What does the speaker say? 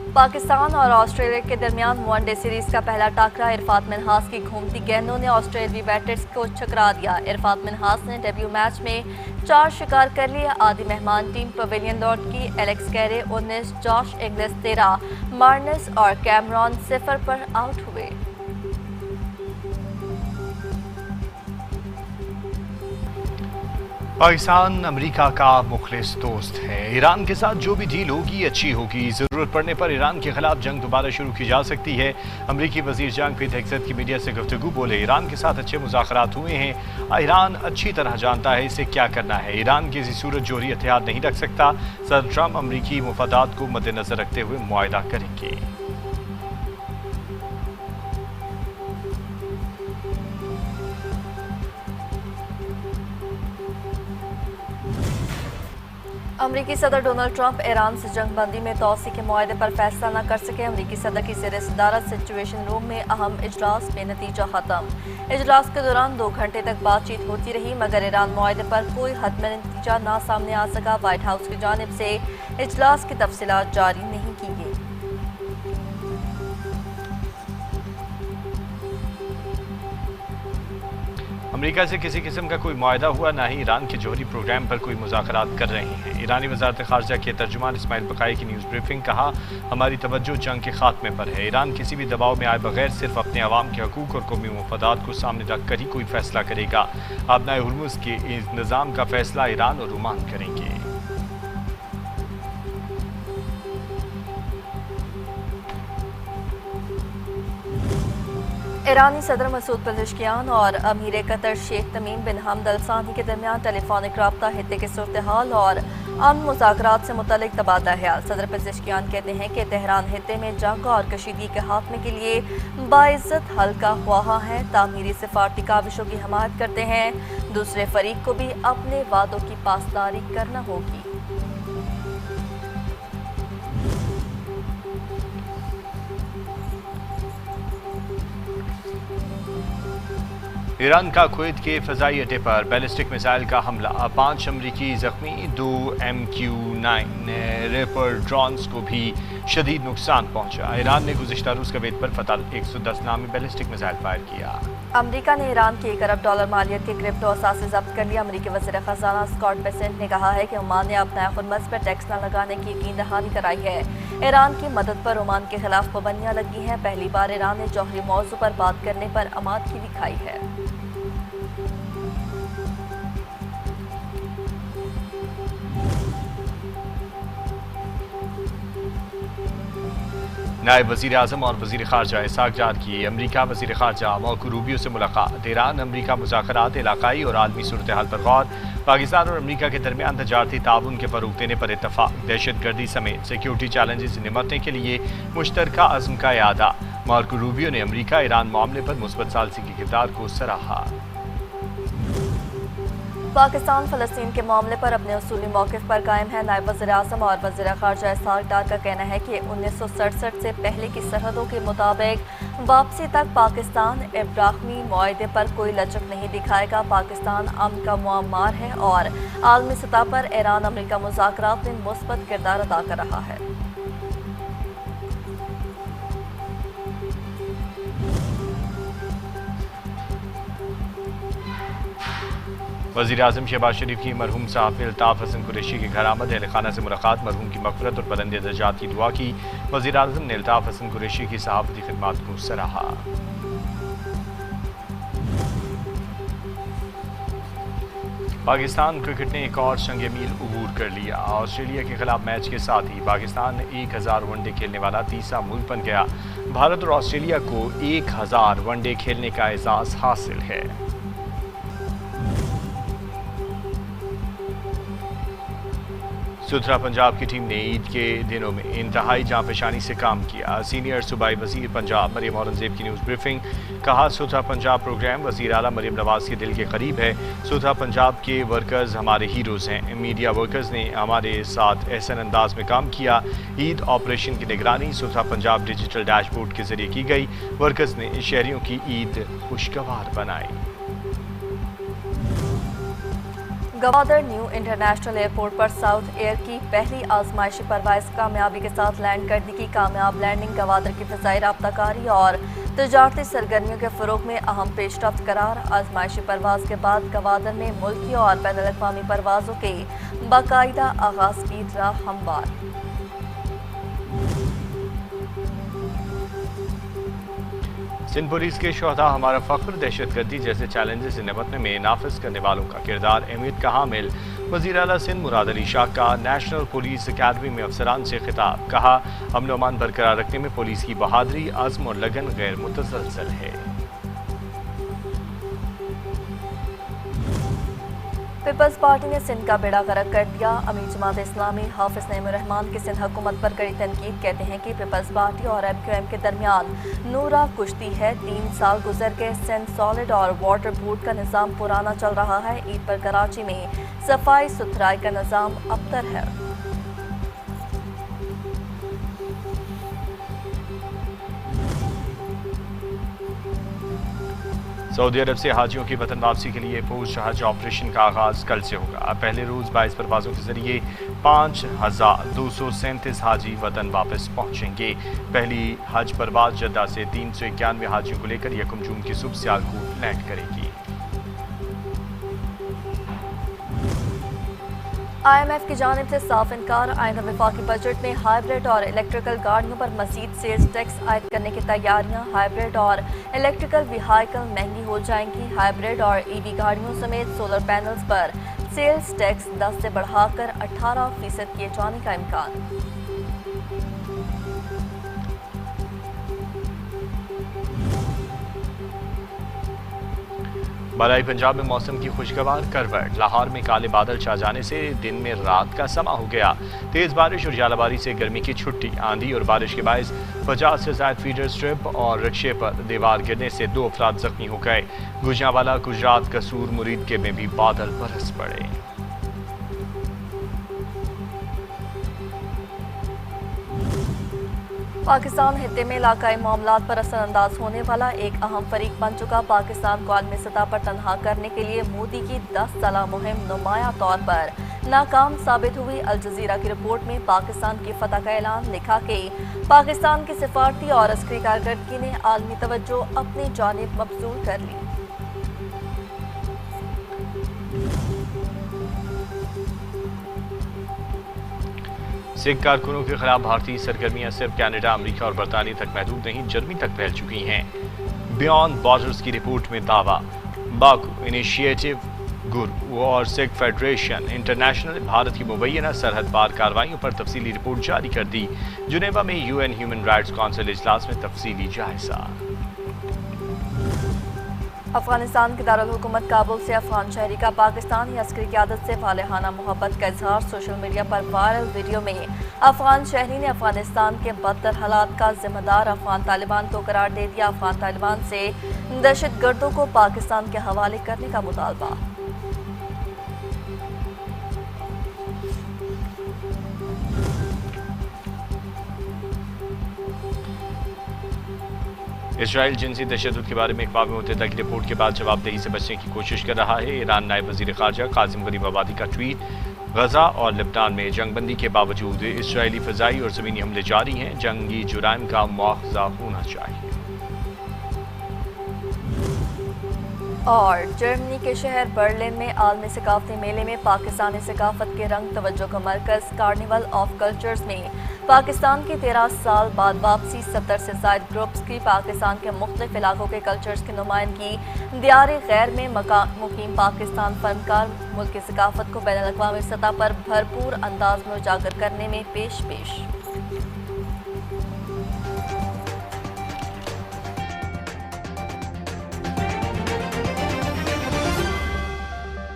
पाकिस्तान और ऑस्ट्रेलिया के दरमियान वनडे सीरीज का पहला टाकरा इरफात मिन्हास की घूमती गेंदों ने ऑस्ट्रेलियावी बैटर्स को छकरा दिया। इरफात मिन्हास ने डेब्यू मैच में 4 शिकार कर लिए। आदि मेहमान टीम पवेलियन लौट की। एलेक्स कैरे 19, जॉश इंग्लिस 13, मार्नस और कैमरॉन 0 पर आउट हुए। पाकिस्तान अमेरिका का मुखलिस दोस्त है। ईरान के साथ जो भी डील होगी अच्छी होगी। ज़रूरत पड़ने पर ईरान के खिलाफ जंग दोबारा शुरू की जा सकती है। अमरीकी वज़ीर जंग पीट हेगसेथ की मीडिया से गुफ्तगू बोले, ईरान के साथ अच्छे मुज़ाकरात हुए हैं। ईरान अच्छी तरह जानता है इसे क्या करना है। ईरान किसी सूरत जोहरी हथियार नहीं रख सकता। सदर ट्रंप अमरीकी मुफादात को मद्देनजर रखते हुए मुआहदा करेंगे। अमरीकी सदर डोनाल्ड ट्रंप ईरान से जंग बंदी में तोसी के मुआहदे पर फैसला न कर सके। अमरीकी सदर की ज़ेर सदारत सिचुएशन रूम में अहम इजलास में नतीजा ख़त्म। इजलास के दौरान 2 घंटे तक बातचीत होती रही मगर ईरान मुआहदे पर कोई हतमी नतीजा ना सामने आ सका। व्हाइट हाउस की जानिब से इजलास की तफसीलात जारी नहीं की गई। अमेरिका से किसी किस्म का कोई मुआहदा हुआ, ना ही ईरान के जौहरी प्रोग्राम पर कोई मुज़ाकरात कर रहे हैं। ईरानी वज़ारत ख़ारजा के तर्जुमान इस्माइल बक़ाई की न्यूज़ ब्रीफिंग, कहा हमारी तवज्जो जंग के खात्मे पर है। ईरान किसी भी दबाव में आए बगैर सिर्फ अपने अवाम के हकूक़ और कौमी मफादात को सामने रख कर ही कोई फ़ैसला करेगा। आबनाए हुर्मुज़ के इस निज़ाम का फ़ैसला ईरान और ओमान करेंगे। ईरानी सदर मसूद पेज़ेश्कियान और अमीर कतर शेख तमीम बिन हमद अल सानी के दरमियान टेलीफोनिक रब्ता हित्ते के सूरत हाल और अमन मुज़ाकरात से मुतल्लिक़ तबादला ख्याल। सदर पेज़ेश्कियान कहते हैं कि तेहरान हित्ते में जंग और कशीदगी के खात्मे के लिए बाइज़्ज़त हल का ख्वाह है। तामीरी सिफारती काविशों की हमायत करते हैं। दूसरे फरीक को भी अपने वादों की पासदारी करना होगी। ईरान का कुवैत के फ़ज़ाई अड्डे पर बैलिस्टिक मिसाइल का हमला, 5 अमरीकी ज़ख्मी, 2 MQ-9 रेपर ड्रोन्स को भी शदीद नुकसान पहुंचा। ईरान ने गुज़िश्ता रोज़ कुवैत पर फतह 110 नामी बैलिस्टिक मिसाइल फायर किया। अमेरिका ने ईरान के $1 अरब मालियत के क्रिप्टो असासे ज़ब्त कर लिया। अमरीकी वज़ीर ख़ज़ाना स्कॉट बेसेंट ने कहा है कि ओमान ने अपना खुदमत पर टैक्स न लगाने की यकीन दहानी कराई है। ईरान की मदद पर ओमान के खिलाफ पाबंदियां लगी हैं। पहली बार ईरान ने जौहरी मौजू पर बात करने पर आमादगी दिखाई है। नायब वज़ीर आज़म और वज़ीर ख़ारजा इसहाक़ डार की अमरीका वज़ीर ख़ारजा मार्को रूबियो से मुलाकात। ईरान अमरीका मुज़ाकरात, इलाक़ाई और आलमी सूरत हाल पर गौर। पाकिस्तान और अमरीका के दरमियान तजारती ताउन के फ़रोग़ देने पर इत्तफ़ाक़। दहशत गर्दी समेत सिक्योरिटी चैलेंजेस से निपटने के लिए मुश्तरका अज़्म का इआदा। मार्को रूबियो ने अमरीका ईरान मामले पर मुस्बत सालसी के किरदार को सराहा। पाकिस्तान फ़लस्तीन के मामले पर अपने उसूली मौक़िफ़ पर कायम है। नायब वज़ीर आज़म और वज़ीर ख़ारजा इसहाक़ डार का कहना है कि 1967 से पहले की सरहदों के मुताबिक वापसी तक पाकिस्तान इब्राहिमी मुआहदे पर कोई लचक नहीं दिखाएगा। पाकिस्तान अमन का मुअम्मार है और आलमी सतह पर ईरान अमरीका मुज़ाकरात में मुस्बत किरदार अदा कर रहा है। वज़ीर आज़म शहबाज शरीफ की मरहूम सहाफ़ी अल्ताफ़ हसन कुरैशी के घर आमद। अहल खाना से मुलाकात, मरहूम की मग़फ़िरत और बुलंद दर्जात की दुआ की। वज़ीर आज़म ने अल्ताफ़ हसन कुरैशी की सहाफ़ती खिदमात को सराहा। पाकिस्तान क्रिकेट ने एक और संग मील अबूर कर लिया। ऑस्ट्रेलिया के खिलाफ मैच के साथ ही पाकिस्तान 1000 वनडे खेलने वाला तीसरा मुल्क बन गया। भारत और ऑस्ट्रेलिया को 1000 वनडे खेलने का एजाज़ हासिल है। सुथरा पंजाब की टीम ने ईद के दिनों में इंतहाई जांपहचानी से काम किया। सीनियर सूबाई वज़ीर पंजाब मरियम औरंगज़ेब की न्यूज़ ब्रीफिंग, कहा सुथरा पंजाब प्रोग्राम वज़ीर आला मरियम नवाज़ के दिल के करीब है। सुथरा पंजाब के वर्कर्स हमारे हीरोज़ हैं। मीडिया वर्कर्स ने हमारे साथ एहसन अंदाज में काम किया। ईद ऑपरेशन की निगरानी सुथरा पंजाब डिजिटल डैशबोर्ड के जरिए की गई। वर्कर्स ने शहरियों की ईद खुशगवार बनाई। गवादर न्यू इंटरनेशनल एयरपोर्ट पर साउथ एयर की पहली आजमाइशी परवाज़ कामयाबी के साथ लैंड करने की कामयाब लैंडिंग गवादर की फ़िज़ाई राब्ताकारी और तजारती सरगर्मियों के फ़रोग़ में अहम पेशरफ्त करार। आजमाइशी परवाज़ के बाद गवादर में मुल्की और बैनुल-अक़वामी परवाज़ों के बाकायदा आगाज़ की राह हमवार। सिंध पुलिस के शोहदा हमारा फ़ख्र, दहशतगर्दी जैसे चैलेंजेस से निपटने में नाफिज करने वालों का किरदार अहमियत का हामिल वज़ीर आला सिंध मुराद अली शाह का नेशनल पुलिस अकेडमी में अफसरान से खिताब। कहा, अमन अमान बरकरार रखने में पुलिस की बहादुरी, अज़्म और लगन गैर मुतसलसल है। पीपल्स पार्टी ने सिंध का बेड़ा गर्क कर दिया। अमीर जमात इस्लामी हाफिज नईमुर रहमान की सिंध हुकूमत पर कड़ी तनकीद। कहते हैं कि पीपल्स पार्टी और MQM के दरमियान नूरा कुश्ती है। 3 साल गुजर के सिंध सॉलिड और वाटर बोर्ड का निज़ाम पुराना चल रहा है। ईद पर कराची में सफाई सुथराई का निज़ाम अबतर है। सऊदी अरब से हाजियों की वतन वापसी के लिए पोस्ट हज ऑपरेशन का आगाज़ कल से होगा। पहले रोज़ 22 परवाज़ों के जरिए 5237 हाजी वतन वापस पहुँचेंगे। पहली हज परवाज़ जद्दा से 391 हाजियों को लेकर 1 जून की सुबह सियालकोट लैंड करेगी। IMF की जानिब से साफ इनकार। आइंदा वफाकी बजट में हाइब्रिड और इलेक्ट्रिकल गाड़ियों पर मज़ीद सेल्स टैक्स आयद करने की तैयारियां। हाइब्रिड और इलेक्ट्रिकल व्हीकल महंगी हो जाएंगी। हाइब्रिड और EV गाड़ियों समेत सोलर पैनल्स पर सेल्स टैक्स 10 से बढ़ाकर 18% किए जाने का इम्कान। बालाई पंजाब में मौसम की खुशगवार करवट। लाहौर में काले बादल छा जाने से दिन में रात का समा हो गया। तेज़ बारिश और जालाबारी से गर्मी की छुट्टी। आंधी और बारिश के बायस 50 से ज़ायद फीडर स्ट्रिप और रिक्शे पर दीवार गिरने से 2 अफराद जख्मी हो गए। गुजरांवाला, गुजरात, कसूर, मुरीद में भी बादल बरस पड़े। पाकिस्तान हित्ते में इलाकाई मामलात पर असरअंदाज होने वाला एक अहम फरीक बन चुका। पाकिस्तान को आलमी सतह पर तनहा करने के लिए मोदी की 10 साला मुहिम नुमाया तौर पर नाकाम साबित हुई। अल जजीरा की रिपोर्ट में पाकिस्तान की फतह का ऐलान लिखा कि पाकिस्तान की सिफारती और अस्करी कारकर्दगी ने आलमी तवज्जो अपनी जानिब मबसूल कर ली। सिख कारकुनों के खिलाफ भारतीय सरगर्मियां सिर्फ कनाडा, अमेरिका और बरतानिया तक महदूद नहीं, जर्मनी तक फैल चुकी हैं। बियॉन्ड बॉर्डर्स की रिपोर्ट में दावा। बाकू इनिशिएटिव, गुरु और सिख फेडरेशन इंटरनेशनल भारत की मुबैना सरहद पार कार्रवाइयों पर तफसीली रिपोर्ट जारी कर दी। जुनेवा में UN ह्यूमन राइट्स काउंसिल इजलास में तफसीली जायजा। अफगानिस्तान के दारुल हुकूमत काबुल से अफगान शहरी का पाकिस्तानी अस्करी क़यादत से फालेहाना मोहब्बत का इजहार। सोशल मीडिया पर वायरल वीडियो में अफगान शहरी ने अफगानिस्तान के बदतर हालात का जिम्मेदार अफगान तालिबान को करार दे दिया। अफगान तालिबान से दहशतगर्दों को पाकिस्तान के हवाले करने का मुतालबा। इसराइल जिनसी तशद्दुद के बारे में अक़वाम मुत्तहिदा की रिपोर्ट के बाद जवाबदेही से बचने की कोशिश कर रहा है। ईरान नायब वज़ीर ख़ारजा कासिम गरीबाबादी का ट्वीट। गजा और लेबनान में जंगबंदी के बावजूद इसराइली फ़ज़ाई और ज़मीनी हमले जारी हैं। जंगी जुराइम का मुआवजा होना चाहिए। और जर्मनी के शहर बर्लिन में आलमी सकाफती मेले में पाकिस्तानी सकाफत के रंग तवज्जो का मरकज़। कार्निवल ऑफ कल्चर्स में पाकिस्तान की 13 साल बाद वापसी। 70 से ज़ायद ग्रुप्स की पाकिस्तान के मुख्तलिफ इलाकों के कल्चर्स की नुमाइंदगी। दियार गैर में मुकीम पाकिस्तान फनकार मुल्क की सकाफत को बैनुल-अक़वामी सतह पर भरपूर अंदाज में उजागर करने में पेश।